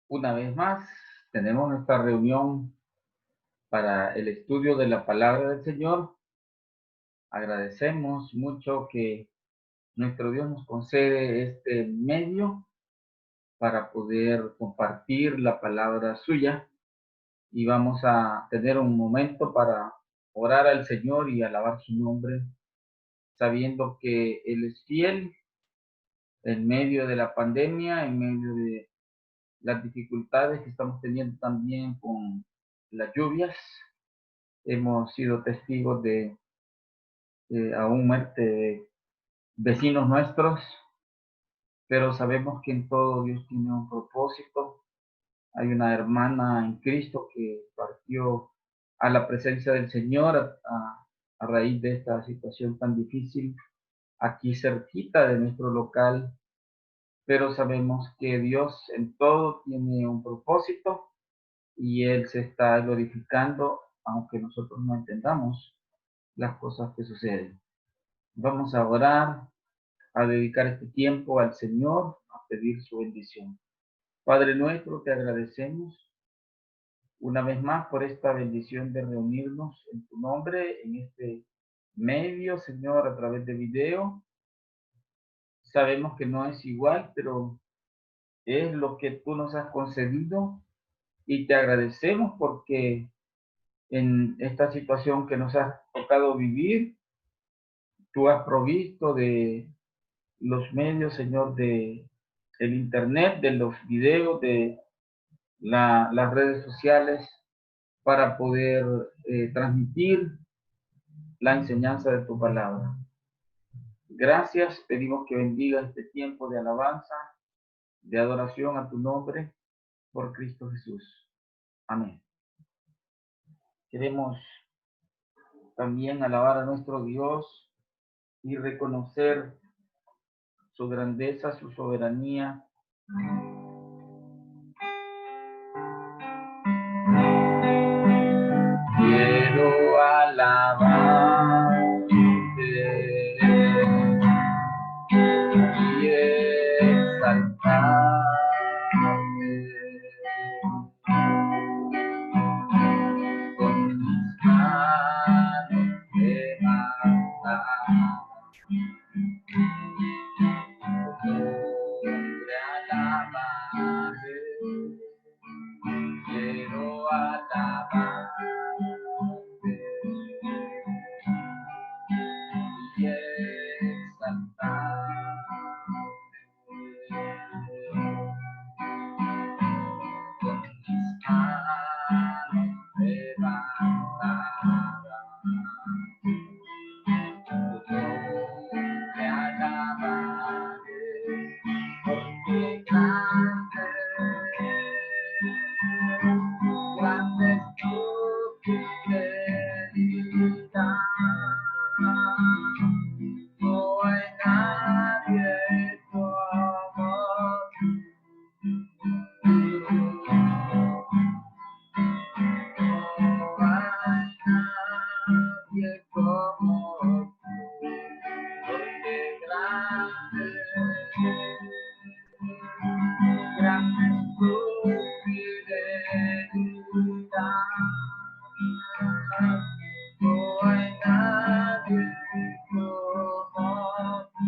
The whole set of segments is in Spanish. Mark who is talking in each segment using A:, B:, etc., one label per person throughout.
A: Una vez más, tenemos nuestra reunión para el estudio de la palabra del Señor. Agradecemos mucho que nuestro Dios nos concede este medio para poder compartir la palabra suya y vamos a tener un momento para orar al Señor y alabar su nombre, sabiendo que Él es fiel en medio de la pandemia, en medio de las dificultades que estamos teniendo también con las lluvias. Hemos sido testigos de aún muerte de vecinos nuestros, pero sabemos que en todo Dios tiene un propósito. Hay una hermana en Cristo que partió a la presencia del Señor a raíz de esta situación tan difícil, aquí cerquita de nuestro local, pero sabemos que Dios en todo tiene un propósito y Él se está glorificando, aunque nosotros no entendamos las cosas que suceden. Vamos a orar, a dedicar este tiempo al Señor, a pedir su bendición. Padre nuestro, te agradecemos una vez más por esta bendición de reunirnos en tu nombre, en este medio, Señor, a través de video. Sabemos que no es igual, pero es lo que tú nos has concedido y te agradecemos porque en esta situación que nos has tocado vivir, tú has provisto de los medios, Señor, de el internet, de los videos, de las redes sociales, para poder transmitir la enseñanza de tu palabra. Gracias, pedimos que bendiga este tiempo de alabanza, de adoración a tu nombre, por Cristo Jesús. Amén. Queremos también alabar a nuestro Dios y reconocer su grandeza, su soberanía. Quiero alabarte y exaltarte con mis manos levantadas. Te alabaré, quiero alabarte y exaltarte con mis manos levantadas. Te alabaré porque grande es tu fidelidad. No hay nadie como tú. No hay nadie como tú. Porque grande es tu fidelidad. No hay nadie como tú.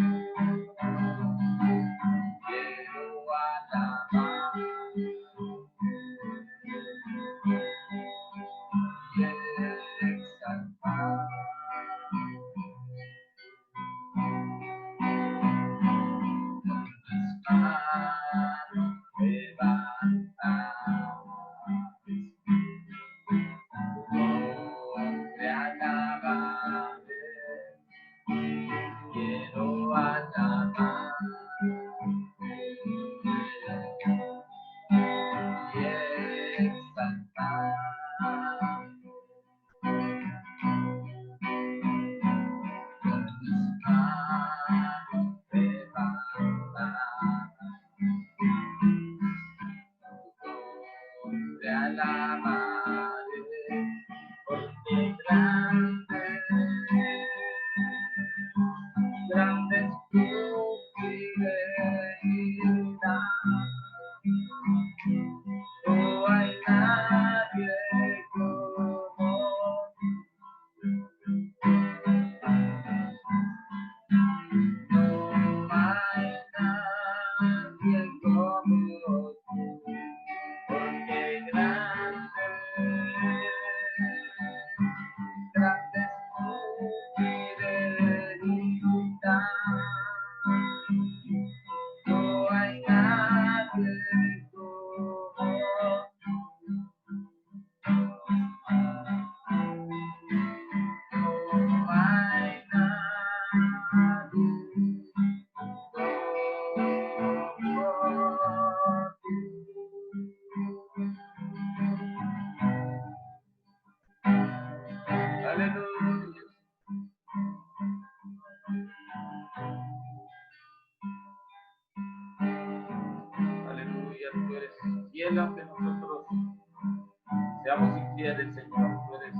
A: No hay nadie como tú. Quiero alabar y exaltar mis manos levantadas. Te alabaré, quiero alabar y exaltar con mis manos levantadas. gloria. Tú eres fiel ante nosotros. Seamos infieles, Señor. Tú eres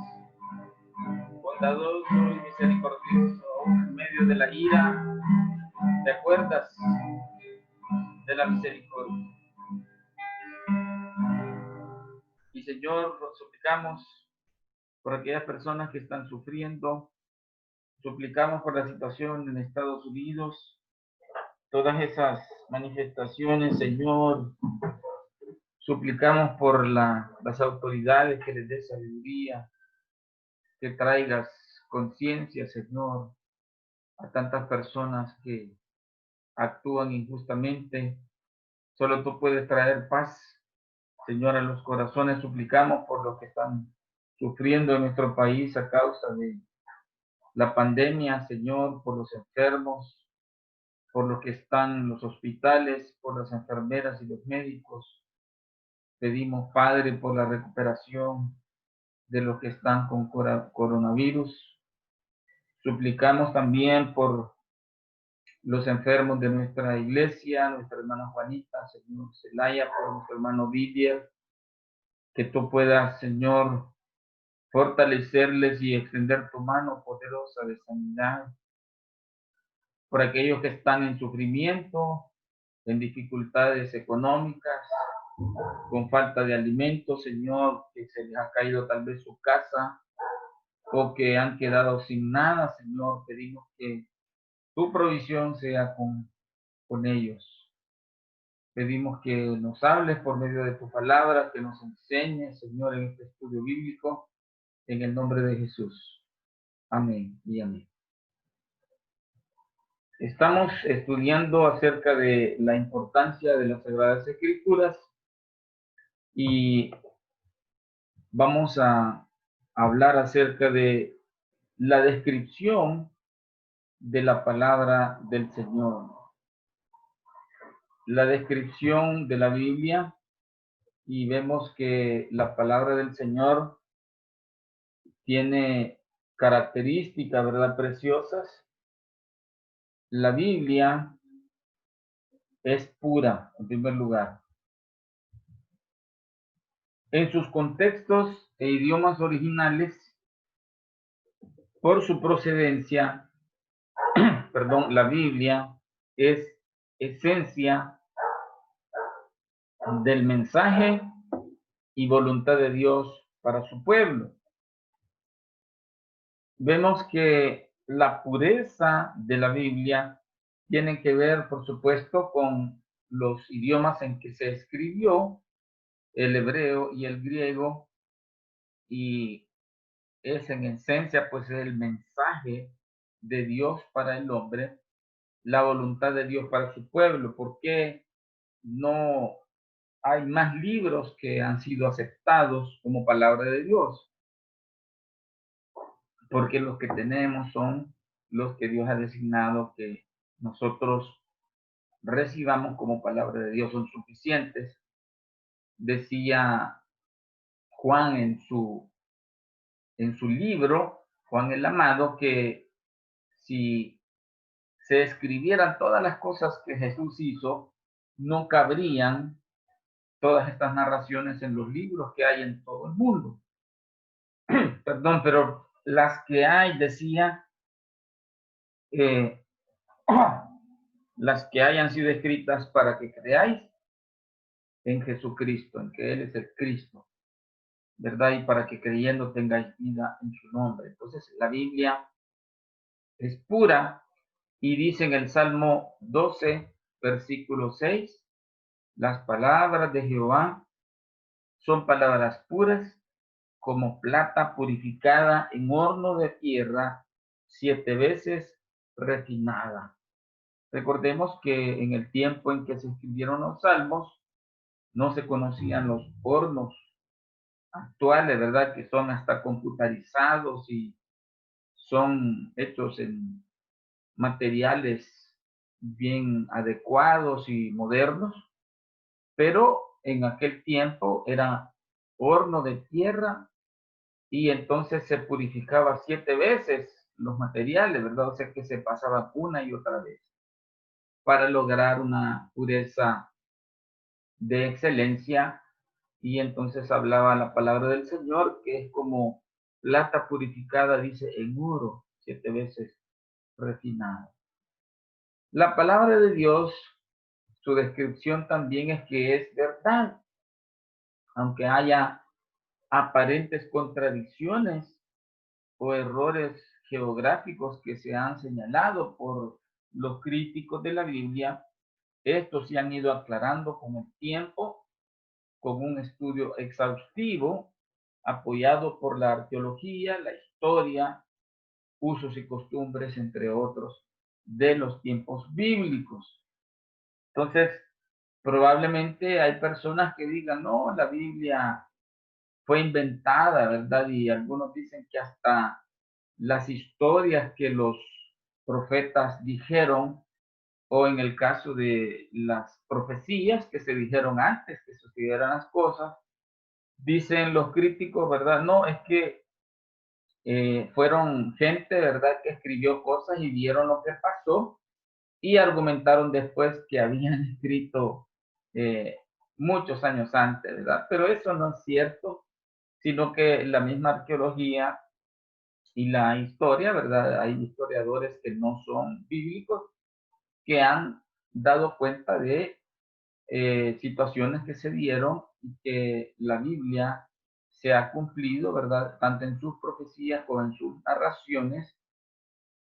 A: bondadoso y misericordioso, aún en medio de la ira. ¿Te acuerdas de la misericordia? Y Señor, suplicamos por aquellas personas que están sufriendo, suplicamos por la situación en Estados Unidos, todas esas manifestaciones, Señor, suplicamos por las autoridades que les dé sabiduría, que traigas conciencia, Señor, a tantas personas que actúan injustamente. Solo tú puedes traer paz, Señor, a los corazones. Suplicamos por los que están sufriendo en nuestro país a causa de la pandemia, Señor, por los enfermos, por los que están en los hospitales, por las enfermeras y los médicos. Pedimos, Padre, por la recuperación de los que están con coronavirus. Suplicamos también por los enfermos de nuestra iglesia, nuestra hermana Juanita, Señor Celaya, por nuestro hermano Vivier, que tú puedas, Señor, fortalecerles y extender tu mano poderosa de sanidad. Por aquellos que están en sufrimiento, en dificultades económicas, con falta de alimentos, Señor, que se les ha caído tal vez su casa o que han quedado sin nada, Señor, pedimos que tu provisión sea con ellos. Pedimos que nos hables por medio de tu palabra, que nos enseñes, Señor, en este estudio bíblico, en el nombre de Jesús. Amén y amén. Estamos estudiando acerca de la importancia de las Sagradas Escrituras y vamos a hablar acerca de la descripción de la palabra del Señor. La descripción de la Biblia, y vemos que la palabra del Señor tiene características, ¿verdad?, preciosas. La Biblia es pura, en primer lugar. En sus contextos e idiomas originales, por su procedencia, perdón, la Biblia es esencia del mensaje y voluntad de Dios para su pueblo. Vemos que la pureza de la Biblia tiene que ver, por supuesto, con los idiomas en que se escribió, el hebreo y el griego, y es en esencia, pues, el mensaje de Dios para el hombre, la voluntad de Dios para su pueblo. ¿Por qué no hay más libros que han sido aceptados como palabra de Dios? Porque los que tenemos son los que Dios ha designado que nosotros recibamos como palabra de Dios, son suficientes. Decía Juan en su libro, Juan el Amado, que si se escribieran todas las cosas que Jesús hizo, no cabrían todas estas narraciones en los libros que hay en todo el mundo. Perdón, pero las que hay, decía, las que hayan sido escritas para que creáis en Jesucristo, en que Él es el Cristo, ¿verdad? Y para que creyendo tengáis vida en su nombre. Entonces, la Biblia es pura y dice en el Salmo 12, versículo 6, las palabras de Jehová son palabras puras como plata purificada en horno de tierra, 7 veces refinada. Recordemos que en el tiempo en que se escribieron los salmos, no se conocían los hornos actuales, ¿verdad? Que son hasta computarizados y son hechos en materiales bien adecuados y modernos, pero en aquel tiempo era horno de tierra y entonces se purificaba 7 veces los materiales, ¿verdad? O sea que se pasaban una y otra vez para lograr una pureza de excelencia, y entonces hablaba la palabra del Señor, que es como plata purificada, dice, en oro, 7 veces refinada. La palabra de Dios, su descripción también es que es verdad, aunque haya aparentes contradicciones o errores geográficos que se han señalado por los críticos de la Biblia. Estos se han ido aclarando con el tiempo, con un estudio exhaustivo, apoyado por la arqueología, la historia, usos y costumbres, entre otros, de los tiempos bíblicos. Entonces, probablemente hay personas que digan, no, la Biblia fue inventada, ¿verdad? Y algunos dicen que hasta las historias que los profetas dijeron, o en el caso de las profecías que se dijeron antes que sucedieran las cosas, dicen los críticos, ¿verdad? No, es que fueron gente, ¿verdad?, que escribió cosas y vieron lo que pasó y argumentaron después que habían escrito eh, muchos años antes, ¿verdad? Pero eso no es cierto, sino que la misma arqueología y la historia, ¿verdad? Hay historiadores que no son bíblicos que han dado cuenta de situaciones que se dieron y que la Biblia se ha cumplido, ¿verdad? Tanto en sus profecías como en sus narraciones,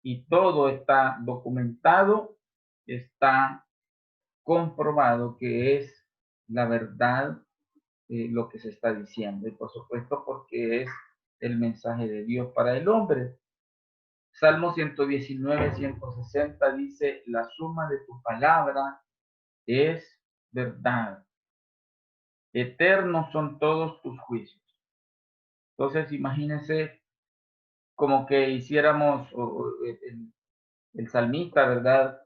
A: y todo está documentado, está comprobado que es la verdad lo que se está diciendo. Y por supuesto porque es el mensaje de Dios para el hombre. Salmo 119, 160 dice, la suma de tu palabra es verdad. Eternos son todos tus juicios. Entonces, imagínense como que hiciéramos, el salmista, ¿verdad?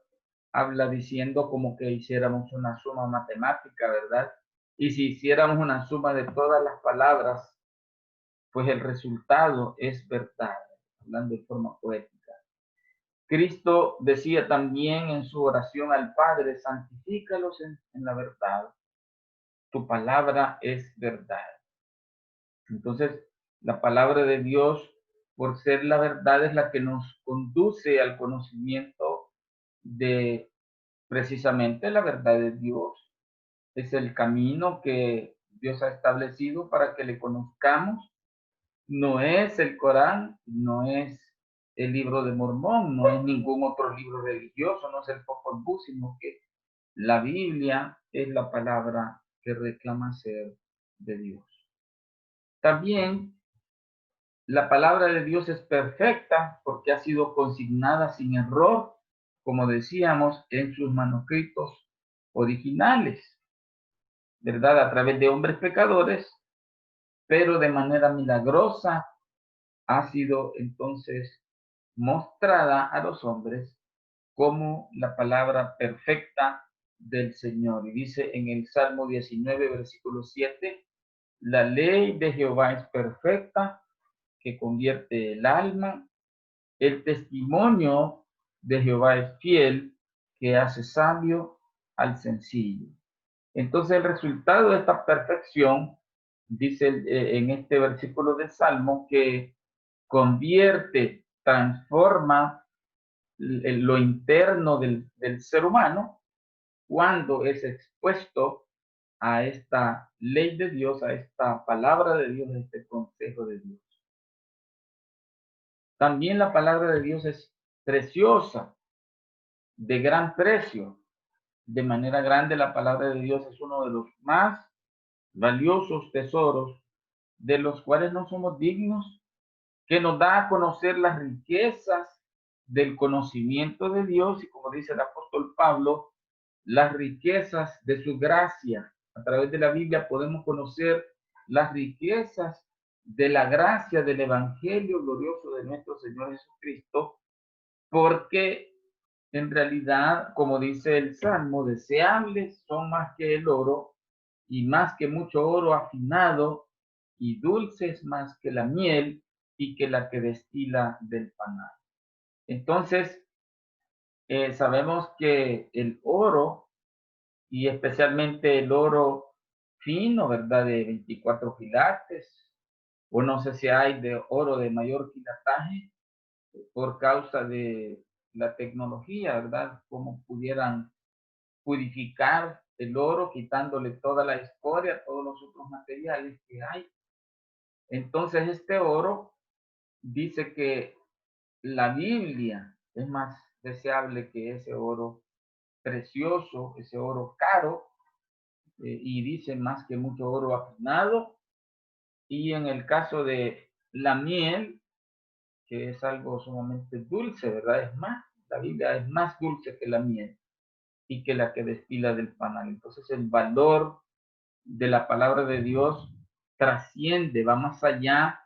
A: Habla diciendo como que hiciéramos una suma matemática, ¿verdad? Y si hiciéramos una suma de todas las palabras, pues el resultado es verdad, hablando de forma poética. Cristo decía también en su oración al Padre, santifícalos en la verdad, tu palabra es verdad. Entonces, la palabra de Dios, por ser la verdad, es la que nos conduce al conocimiento de precisamente la verdad de Dios. Es el camino que Dios ha establecido para que le conozcamos. No es el Corán, no es el libro de Mormón, no es ningún otro libro religioso, no es el Popol Vuh, sino que la Biblia es la palabra que reclama ser de Dios. También la palabra de Dios es perfecta porque ha sido consignada sin error, como decíamos, en sus manuscritos originales, ¿verdad? A través de hombres pecadores, pero de manera milagrosa ha sido entonces mostrada a los hombres como la palabra perfecta del Señor. Y dice en el Salmo 19, versículo 7, la ley de Jehová es perfecta, que convierte el alma. El testimonio de Jehová es fiel, que hace sabio al sencillo. Entonces el resultado de esta perfección, dice en este versículo del Salmo, que convierte, transforma lo interno del ser humano cuando es expuesto a esta ley de Dios, a esta palabra de Dios, a este consejo de Dios. También la palabra de Dios es preciosa, de gran precio. De manera grande, la palabra de Dios es uno de los más valiosos tesoros de los cuales no somos dignos, que nos da a conocer las riquezas del conocimiento de Dios y, como dice el apóstol Pablo, las riquezas de su gracia. A través de la Biblia podemos conocer las riquezas de la gracia del Evangelio glorioso de nuestro Señor Jesucristo, porque en realidad, como dice el Salmo, deseables son más que el oro y más que mucho oro afinado y dulces más que la miel y que la que destila del panal. Entonces, sabemos que el oro y especialmente el oro fino, ¿verdad? De 24 quilates, o no sé si hay de oro de mayor quilataje por causa de la tecnología, ¿verdad? Cómo pudieran purificar el oro quitándole toda la escoria, todos los otros materiales que hay. Entonces este oro dice que la Biblia es más deseable que ese oro precioso, ese oro caro, y dice más que mucho oro afinado. Y en el caso de la miel, que es algo sumamente dulce, ¿verdad? Es más, la Biblia es más dulce que la miel y que la que destila del panal. Entonces el valor de la palabra de Dios trasciende, va más allá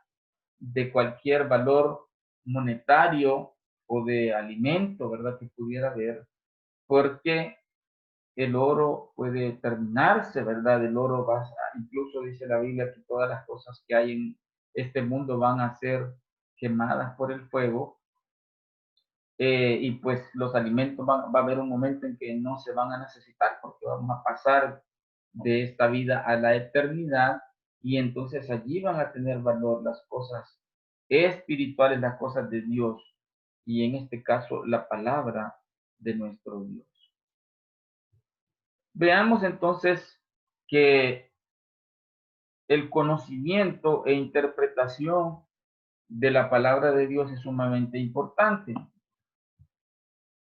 A: de cualquier valor monetario o de alimento, ¿verdad? Que pudiera haber, porque el oro puede terminarse, ¿verdad? El oro va a, incluso dice la Biblia que todas las cosas que hay en este mundo van a ser quemadas por el fuego, y pues los alimentos va a haber un momento en que no se van a necesitar porque vamos a pasar de esta vida a la eternidad y entonces allí van a tener valor las cosas espirituales, las cosas de Dios y en este caso la palabra de nuestro Dios. Veamos entonces que el conocimiento e interpretación de la palabra de Dios es sumamente importante.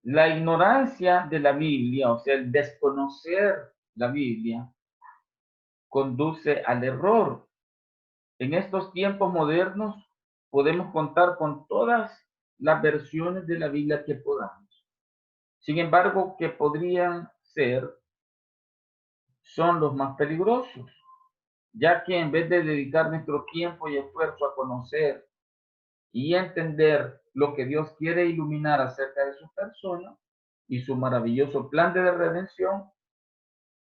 A: La ignorancia de la Biblia, o sea, el desconocer la Biblia, conduce al error. En estos tiempos modernos podemos contar con todas las versiones de la Biblia que podamos. Sin embargo, que podrían ser, son los más peligrosos, ya que en vez de dedicar nuestro tiempo y esfuerzo a conocer y entender lo que Dios quiere iluminar acerca de su persona y su maravilloso plan de redención,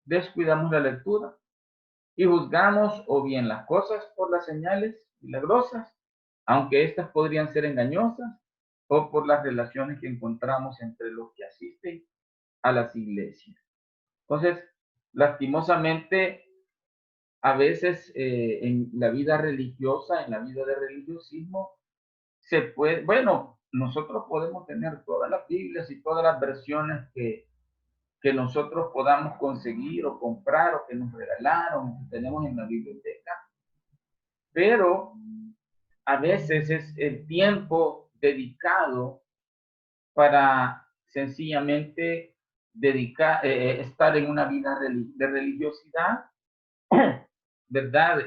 A: descuidamos la lectura y juzgamos o bien las cosas por las señales milagrosas, aunque éstas podrían ser engañosas, o por las relaciones que encontramos entre los que asisten a las iglesias. Entonces, lastimosamente, a veces en la vida religiosa, en la vida de religiosismo, se puede, bueno, nosotros podemos tener todas las Biblias y todas las versiones que nosotros podamos conseguir o comprar o que nos regalaron, que tenemos en la biblioteca, pero a veces es el tiempo dedicado para sencillamente dedicar, estar en una vida de religiosidad, ¿verdad?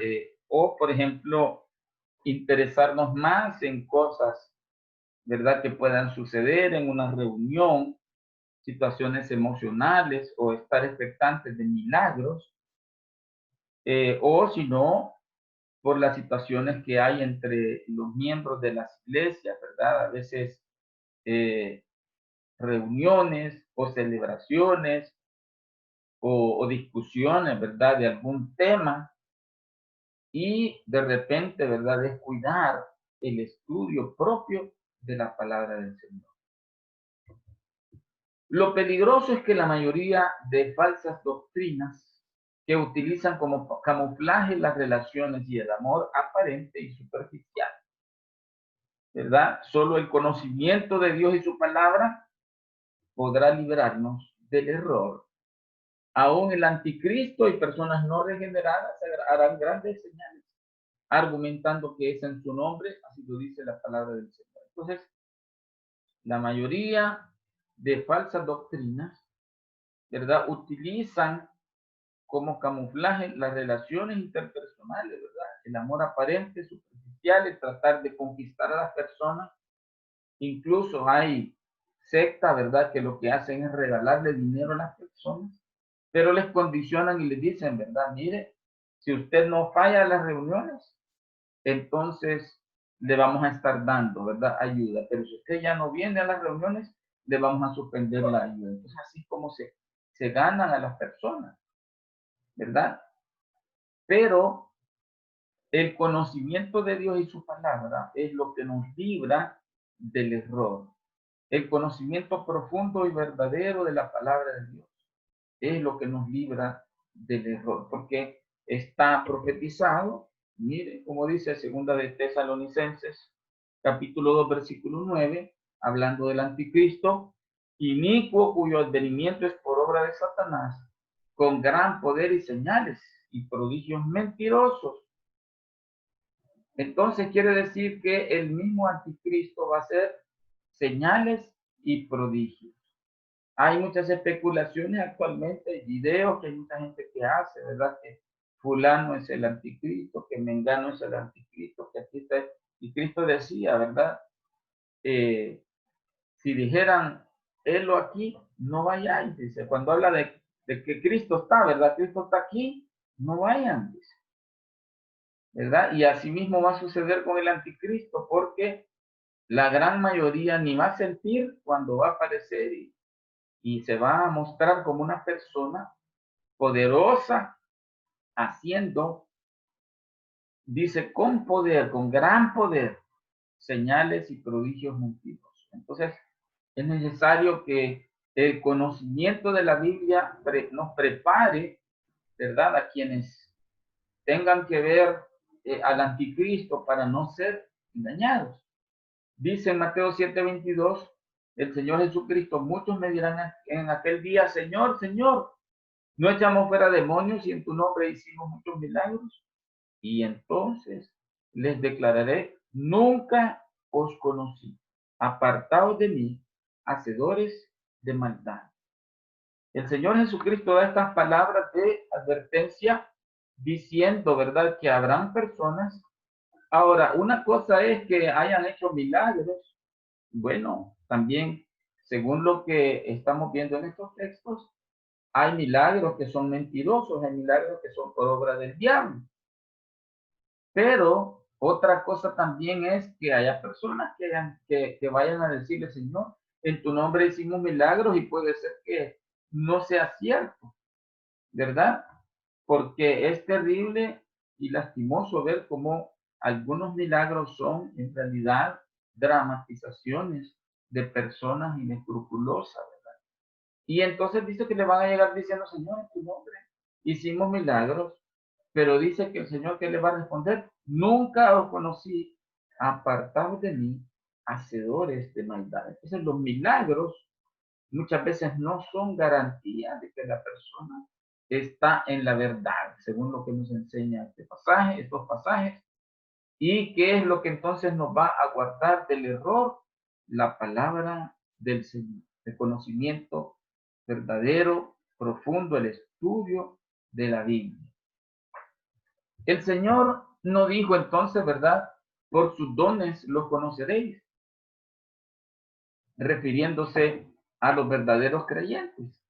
A: O, por ejemplo, interesarnos más en cosas, ¿verdad? Que puedan suceder en una reunión, situaciones emocionales o estar expectantes de milagros, o si no, por las situaciones que hay entre los miembros de las iglesias, ¿verdad? A veces eh, reuniones o celebraciones o discusiones, ¿verdad? De algún tema y de repente, ¿verdad? Descuidar el estudio propio de la palabra del Señor. Lo peligroso es que la mayoría de falsas doctrinas que utilizan como camuflaje las relaciones y el amor aparente y superficial, ¿verdad? Solo el conocimiento de Dios y su palabra podrá librarnos del error. Aún el anticristo y personas no regeneradas harán grandes señales, argumentando que es en su nombre, así lo dice la palabra del Señor. Entonces, la mayoría de falsas doctrinas, ¿verdad? Utilizan como camuflaje las relaciones interpersonales, ¿verdad? El amor aparente, superficial, el tratar de conquistar a las personas. Incluso hay sectas, ¿verdad? Que lo que hacen es regalarle dinero a las personas, pero les condicionan y les dicen, ¿verdad? Mire, si usted no falla a las reuniones, entonces le vamos a estar dando, ¿verdad? Ayuda, pero si usted ya no viene a las reuniones, le vamos a suspender la ayuda. Entonces, así como se ganan a las personas, ¿verdad? Pero el conocimiento de Dios y su palabra es lo que nos libra del error. El conocimiento profundo y verdadero de la palabra de Dios. es lo que nos libra del error, porque está profetizado, mire, como dice segunda de Tesalonicenses, capítulo 2, versículo 9, hablando del anticristo, inicuo cuyo advenimiento es por obra de Satanás, con gran poder y señales y prodigios mentirosos. Entonces quiere decir que el mismo anticristo va a hacer señales y prodigios. Hay muchas especulaciones actualmente, videos que hay mucha gente que hace, ¿verdad? Que fulano es el anticristo, que mengano es el anticristo, que aquí está. Y Cristo decía, ¿verdad? Si dijeran, él o aquí, no vayáis, dice. Cuando habla de que Cristo está, ¿verdad? Cristo está aquí, no vayan, dice. ¿Verdad? Y así mismo va a suceder con el anticristo, porque la gran mayoría ni va a sentir cuando va a aparecer y se va a mostrar como una persona poderosa, haciendo, dice, con poder, con gran poder, señales y prodigios mentirosos. Entonces, es necesario que el conocimiento de la Biblia nos prepare, ¿verdad? A quienes tengan que ver al anticristo para no ser engañados. Dice en Mateo 7:22, el Señor Jesucristo, muchos me dirán en aquel día, Señor, Señor, ¿no echamos fuera demonios y en tu nombre hicimos muchos milagros? Y entonces les declararé, nunca os conocí. Apartaos de mí, hacedores de maldad. El Señor Jesucristo da estas palabras de advertencia diciendo, ¿verdad?, que habrán personas. Ahora, una cosa es que hayan hecho milagros. Bueno, también, según lo que estamos viendo en estos textos, hay milagros que son mentirosos, hay milagros que son por obra del diablo. Pero otra cosa también es que haya personas que vayan a decirle, Señor, en tu nombre hicimos milagros y puede ser que no sea cierto, ¿verdad? Porque es terrible y lastimoso ver cómo algunos milagros son en realidad dramatizaciones de personas inescrupulosas. Y entonces dice que le van a llegar diciendo, Señor, en tu nombre hicimos milagros, pero dice que el Señor que le va a responder, nunca os conocí, apartados de mí, hacedores de maldad. Entonces los milagros muchas veces no son garantía de que la persona está en la verdad, según lo que nos enseña estos pasajes. ¿Y qué es lo que entonces nos va a guardar del error? La palabra del Señor, el conocimiento verdadero, profundo, el estudio de la Biblia. El Señor no dijo entonces, ¿verdad? Por sus dones los conoceréis, refiriéndose a los verdaderos creyentes,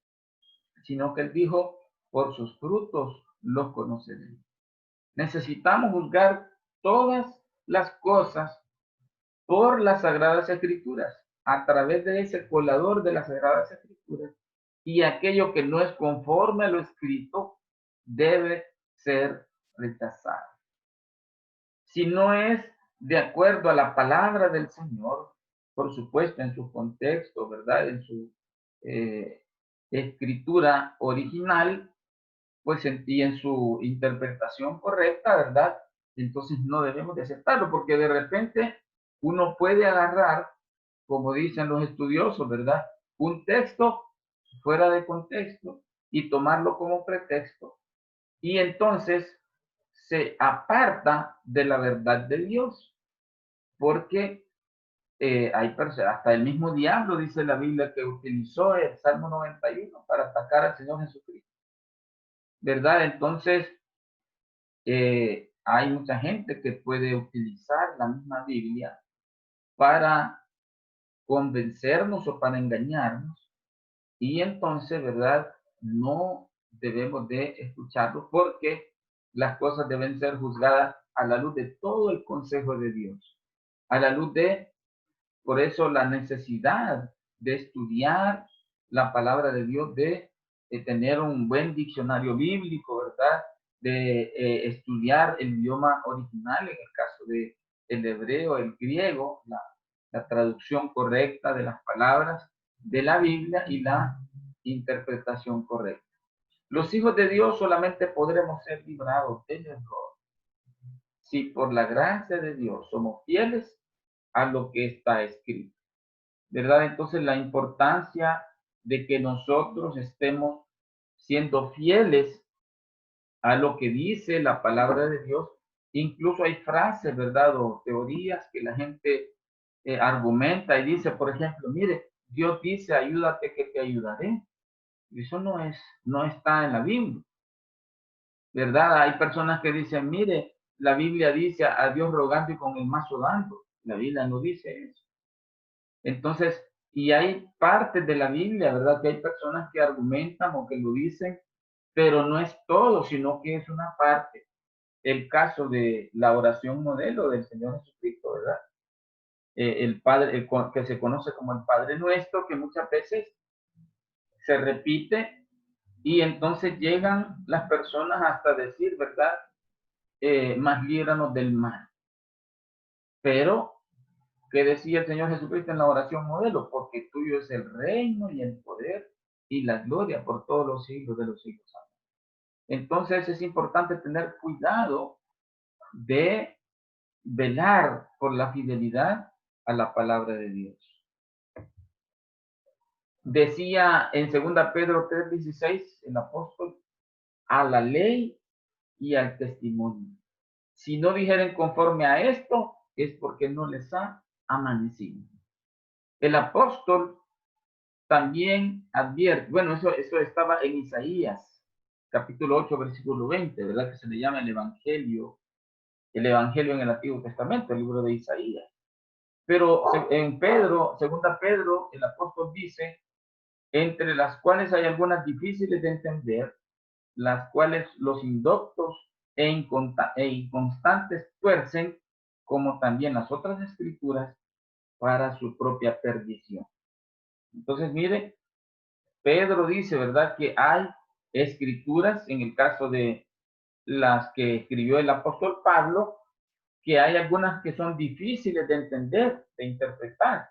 A: sino que Él dijo, por sus frutos los conoceréis. Necesitamos juzgar todas las cosas por las Sagradas Escrituras, a través de ese colador de las Sagradas Escrituras, y aquello que no es conforme a lo escrito debe ser rechazado. Si no es de acuerdo a la palabra del Señor, por supuesto en su contexto, ¿verdad? En su escritura original, pues y en su interpretación correcta, ¿verdad? Entonces no debemos de aceptarlo, porque de repente uno puede agarrar, como dicen los estudiosos, ¿verdad? Un texto fuera de contexto y tomarlo como pretexto. Y entonces se aparta de la verdad de Dios, porque hay personas, hasta el mismo diablo, dice la Biblia, que utilizó el Salmo 91 para atacar al Señor Jesucristo, ¿verdad? Entonces, hay mucha gente que puede utilizar la misma Biblia para convencernos o para engañarnos, y entonces, ¿verdad? No debemos de escucharlo porque las cosas deben ser juzgadas a la luz de todo el consejo de Dios, a la luz de, por eso la necesidad de estudiar la palabra de Dios, de tener un buen diccionario bíblico, ¿verdad? De estudiar el idioma original, en el caso de el hebreo, el griego, la traducción correcta de las palabras de la Biblia y la interpretación correcta. Los hijos de Dios solamente podremos ser librados del error si por la gracia de Dios somos fieles a lo que está escrito, ¿verdad? Entonces la importancia de que nosotros estemos siendo fieles a lo que dice la palabra de Dios. Incluso hay frases, ¿verdad? O teorías que la gente argumenta y dice, por ejemplo, mire, Dios dice, ayúdate que te ayudaré. Y eso no está en la Biblia, ¿verdad? Hay personas que dicen, mire, la Biblia dice a Dios rogando y con el mazo dando. La Biblia no dice eso. Entonces, y hay partes de la Biblia, ¿verdad? Que hay personas que argumentan o que lo dicen, pero no es todo, sino que es una parte. El caso de la oración modelo del Señor Jesucristo, ¿verdad? El Padre, que se conoce como el Padre Nuestro, que muchas veces se repite y entonces llegan las personas hasta decir, ¿verdad? Más líbranos del mal. Pero, ¿qué decía el Señor Jesucristo en la oración modelo? Porque tuyo es el reino y el poder y la gloria por todos los siglos de los siglos. Entonces es importante tener cuidado de velar por la fidelidad a la palabra de Dios. Decía en 2 Pedro 3:16 el apóstol, a la ley y al testimonio. Si no dijeren conforme a esto, es porque no les ha amanecido. El apóstol también advierte, bueno, eso estaba en Isaías, capítulo 8, versículo 20, ¿verdad? Que se le llama el Evangelio en el Antiguo Testamento, el libro de Isaías. Pero en Pedro, 2 Pedro, el apóstol dice, entre las cuales hay algunas difíciles de entender, las cuales los indoctos e inconstantes tuercen, como también las otras escrituras, para su propia perdición. Entonces, mire, Pedro dice, ¿verdad?, que hay escrituras, en el caso de las que escribió el apóstol Pablo, que hay algunas que son difíciles de entender, de interpretar.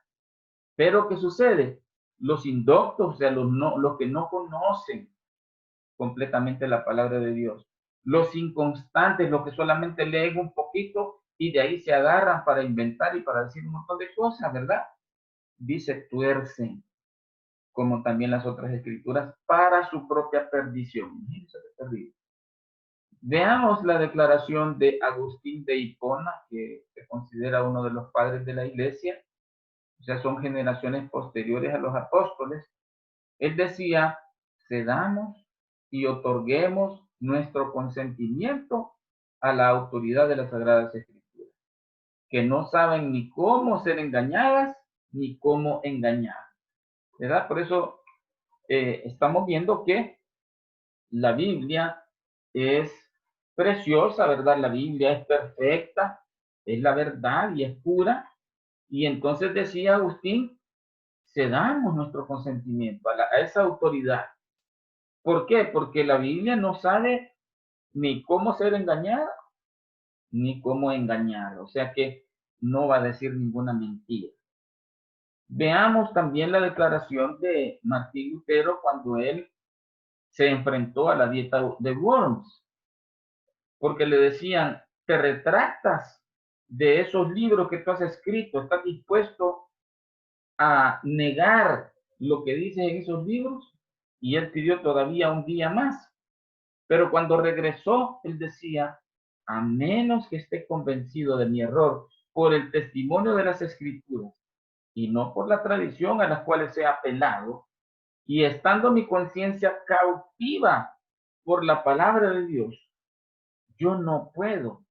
A: Pero, ¿qué sucede? Los indoctos, o sea, los que no conocen completamente la palabra de Dios, los inconstantes, los que solamente leen un poquito y de ahí se agarran para inventar y para decir un montón de cosas, ¿verdad? Dice, tuercen, como también las otras escrituras, para su propia perdición. Veamos la declaración de Agustín de Hipona, que se considera uno de los padres de la iglesia, o sea, son generaciones posteriores a los apóstoles. Él decía, cedamos y otorguemos nuestro consentimiento a la autoridad de las Sagradas Escrituras, que no saben ni cómo ser engañadas ni cómo engañar, ¿verdad? Por eso estamos viendo que la Biblia es preciosa, ¿verdad? La Biblia es perfecta, es la verdad y es pura. Y entonces decía Agustín, cedamos nuestro consentimiento a esa autoridad. ¿Por qué? Porque la Biblia no sabe ni cómo ser engañada, ni cómo engañar. O sea que no va a decir ninguna mentira. Veamos también la declaración de Martín Lutero cuando él se enfrentó a la dieta de Worms, porque le decían, te retractas de esos libros que tú has escrito, estás dispuesto a negar lo que dices en esos libros, y él pidió todavía un día más. Pero cuando regresó, él decía, a menos que esté convencido de mi error por el testimonio de las escrituras y no por la tradición a las cuales he apelado, y estando mi conciencia cautiva por la palabra de Dios, yo no puedo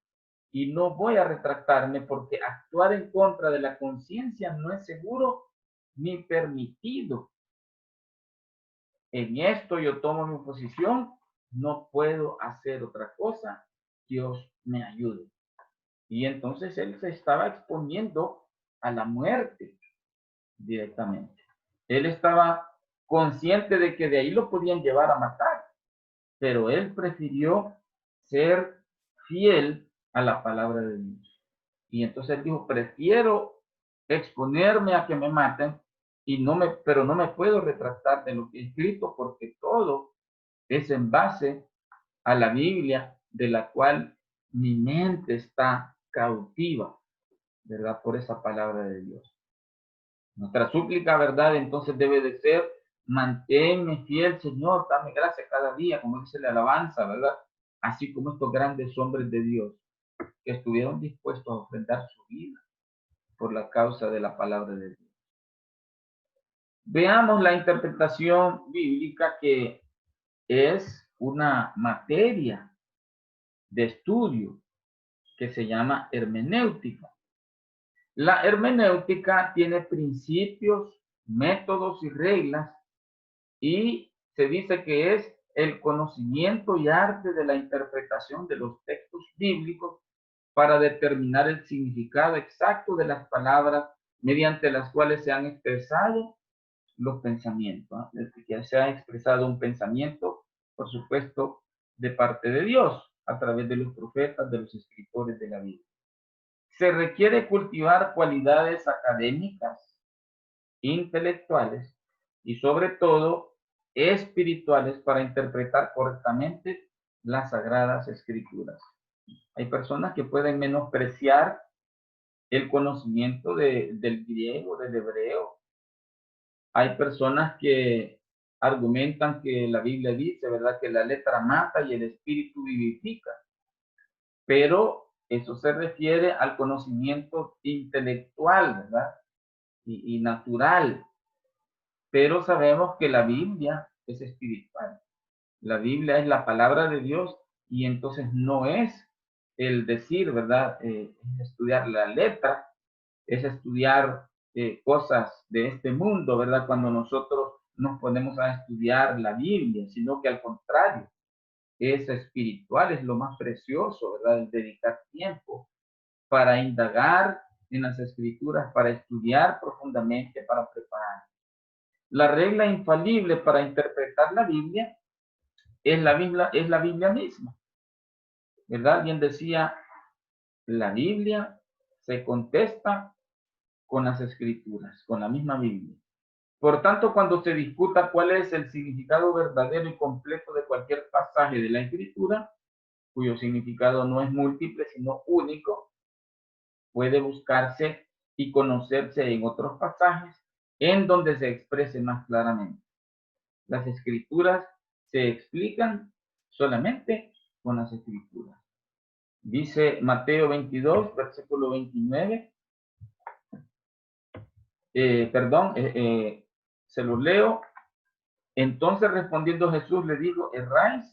A: y no voy a retractarme porque actuar en contra de la conciencia no es seguro ni permitido. En esto yo tomo mi posición, no puedo hacer otra cosa, Dios me ayude. Y entonces él se estaba exponiendo a la muerte directamente. Él estaba consciente de que de ahí lo podían llevar a matar, pero él prefirió ser fiel a la palabra de Dios. Y entonces él dijo, prefiero exponerme a que me maten, pero no me puedo retractar de lo que he escrito porque todo Es en base a la Biblia de la cual mi mente está cautiva, ¿verdad? Por esa palabra de Dios. Nuestra súplica, ¿verdad? Entonces debe de ser, manténme fiel, Señor, dame gracia cada día, como dice la alabanza, ¿verdad? Así como estos grandes hombres de Dios que estuvieron dispuestos a ofrendar su vida por la causa de la palabra de Dios. Veamos la interpretación bíblica, que es una materia de estudio que se llama hermenéutica. La hermenéutica tiene principios, métodos y reglas, y se dice que es el conocimiento y arte de la interpretación de los textos bíblicos para determinar el significado exacto de las palabras mediante las cuales se han expresado los pensamientos, ¿no? Que se ha expresado un pensamiento, por supuesto, de parte de Dios, a través de los profetas, de los escritores de la Biblia. Se requiere cultivar cualidades académicas, intelectuales y sobre todo espirituales para interpretar correctamente las sagradas escrituras. Hay personas que pueden menospreciar el conocimiento del griego, del hebreo. Hay personas que argumentan que la Biblia dice, ¿verdad?, que la letra mata y el espíritu vivifica, pero eso se refiere al conocimiento intelectual, ¿verdad? Y natural, pero sabemos que la Biblia es espiritual. La Biblia es la palabra de Dios, y entonces no es el decir, ¿verdad? Estudiar la letra, es estudiar cosas de este mundo, ¿verdad? Cuando nosotros nos ponemos a estudiar la Biblia, sino que al contrario, es espiritual, es lo más precioso, ¿verdad? El dedicar tiempo para indagar en las escrituras, para estudiar profundamente, para preparar. La regla infalible para interpretar la Biblia es la Biblia misma, ¿verdad? Alguien decía, la Biblia se contesta con las escrituras, con la misma Biblia. Por tanto, cuando se discuta cuál es el significado verdadero y completo de cualquier pasaje de la escritura, cuyo significado no es múltiple, sino único, puede buscarse y conocerse en otros pasajes en donde se exprese más claramente. Las escrituras se explican solamente con las escrituras. Dice Mateo 22, versículo 29. Se los leo. Entonces respondiendo Jesús le dijo, ¿erráis?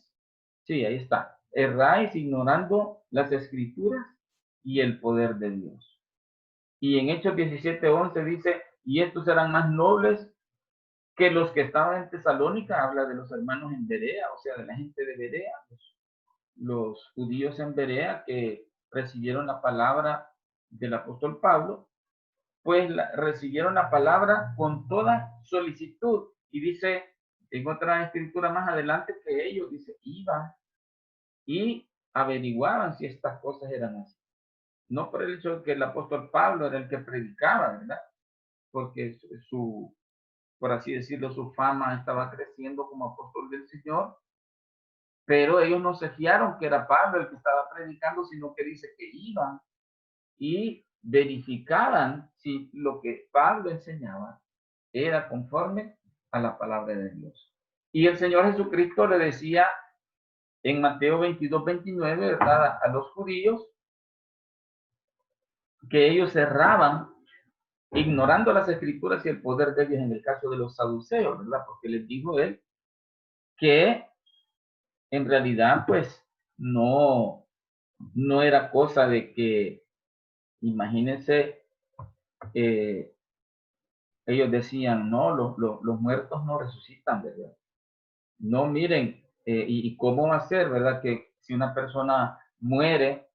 A: Sí, ahí está. Erráis ignorando las escrituras y el poder de Dios. Y en Hechos 17:11 dice, y estos serán más nobles que los que estaban en Tesalónica. Habla de los hermanos en Berea, o sea, de la gente de Berea, los judíos en Berea que recibieron la palabra del apóstol Pablo, pues recibieron la palabra con toda solicitud. Y dice en otra escritura más adelante que ellos, dice, iban y averiguaban si estas cosas eran así. No por el hecho de que el apóstol Pablo era el que predicaba, ¿verdad? Porque por así decirlo, su fama estaba creciendo como apóstol del Señor, pero ellos no se fiaron que era Pablo el que estaba predicando, sino que dice que iban y verificaban si lo que Pablo enseñaba era conforme a la palabra de Dios. Y el Señor Jesucristo le decía en Mateo 22:29, ¿verdad?, a los judíos, que ellos cerraban ignorando las escrituras y el poder de Dios, en el caso de los saduceos, ¿verdad? Porque les dijo él que en realidad, pues, no era cosa de que, imagínense, ellos decían, no, los muertos no resucitan, ¿verdad? No, miren, y cómo va a ser, ¿verdad? Que si una persona muere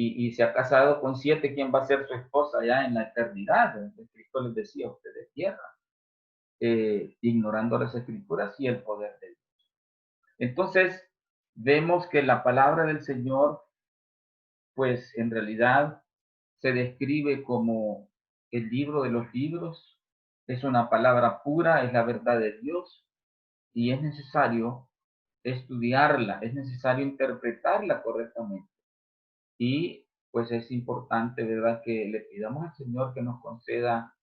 A: y se ha casado con 7, ¿quién va a ser su esposa ya en la eternidad? Entonces, Cristo les decía, ustedes tierra, ignorando las escrituras y el poder de Dios. Entonces, vemos que la palabra del Señor, pues en realidad se describe como el libro de los libros, es una palabra pura, es la verdad de Dios, y es necesario estudiarla, es necesario interpretarla correctamente. Y pues es importante, ¿verdad?, que le pidamos al Señor que nos conceda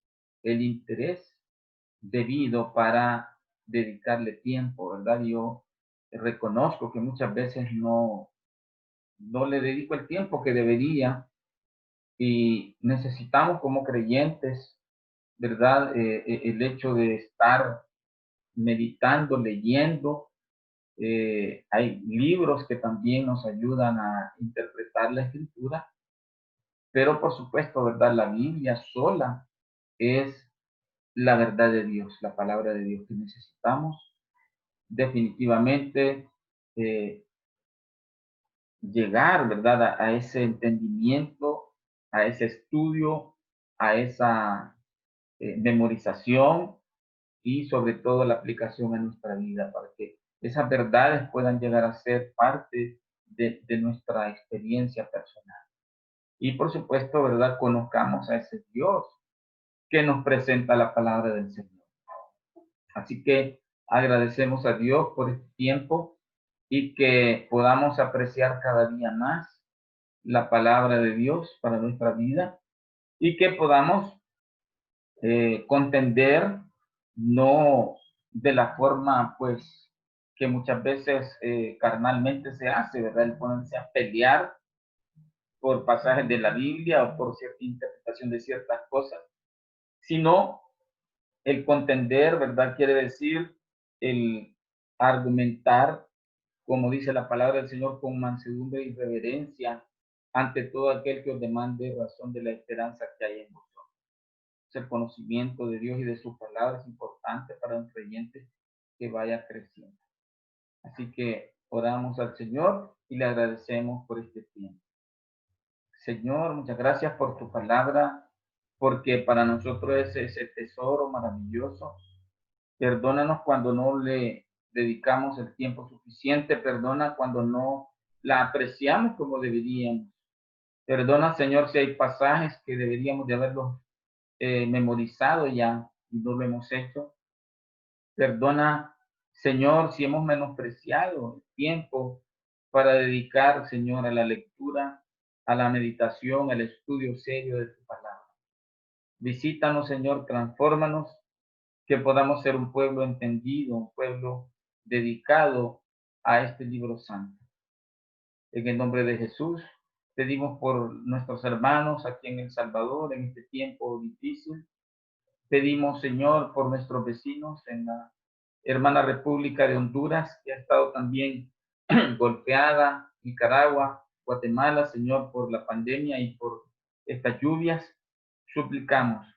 A: el interés debido para dedicarle tiempo, ¿verdad? Yo reconozco que muchas veces no le dedico el tiempo que debería y necesitamos como creyentes, ¿verdad? El hecho de estar meditando, leyendo. Hay libros que también nos ayudan a interpretar la escritura, pero por supuesto, ¿verdad? La Biblia sola es la verdad de Dios, la palabra de Dios que necesitamos definitivamente eh, llegar, ¿verdad? A ese entendimiento, a ese estudio, a esa memorización y sobre todo la aplicación en nuestra vida para que esas verdades puedan llegar a ser parte de nuestra experiencia personal. Y por supuesto, ¿verdad? Conozcamos a ese Dios que nos presenta la palabra del Señor. Así que agradecemos a Dios por este tiempo y que podamos apreciar cada día más la palabra de Dios para nuestra vida y que podamos contender no de la forma pues que muchas veces carnalmente se hace, ¿verdad? El ponerse a pelear por pasajes de la Biblia o por cierta interpretación de ciertas cosas, sino el contender, ¿verdad? Quiere decir el argumentar, como dice la palabra del Señor, con mansedumbre y reverencia ante todo aquel que os demande razón de la esperanza que hay en vosotros. El conocimiento de Dios y de su palabra es importante para un creyente que vaya creciendo. Así que oramos al Señor y le agradecemos por este tiempo. Señor, muchas gracias por tu palabra, porque para nosotros es ese tesoro maravilloso. Perdónanos cuando no le dedicamos el tiempo suficiente, perdona cuando no la apreciamos como deberíamos. Perdona, Señor, si hay pasajes que deberíamos de haberlos memorizado ya y no lo hemos hecho. Perdona, Señor, si hemos menospreciado el tiempo para dedicar, Señor, a la lectura, a la meditación, al estudio serio de tu palabra. Visítanos, Señor, transfórmanos, que podamos ser un pueblo entendido, un pueblo dedicado a este libro santo. En el nombre de Jesús, pedimos por nuestros hermanos aquí en El Salvador, en este tiempo difícil. Pedimos, Señor, por nuestros vecinos en la hermana República de Honduras, que ha estado también golpeada, Nicaragua, Guatemala, Señor, por la pandemia y por estas lluvias. Suplicamos,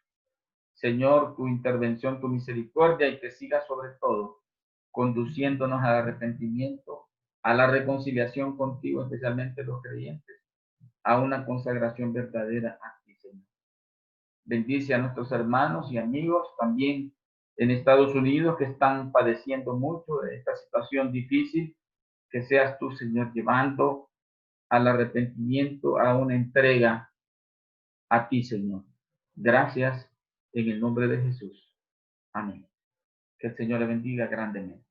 A: Señor, tu intervención, tu misericordia y que siga sobre todo conduciéndonos al arrepentimiento, a la reconciliación contigo, especialmente los creyentes, a una consagración verdadera a ti, Señor. Bendice a nuestros hermanos y amigos también en Estados Unidos que están padeciendo mucho de esta situación difícil, que seas tú, Señor, llevando al arrepentimiento, a una entrega a ti, Señor. Gracias en el nombre de Jesús. Amén. Que el Señor le bendiga grandemente.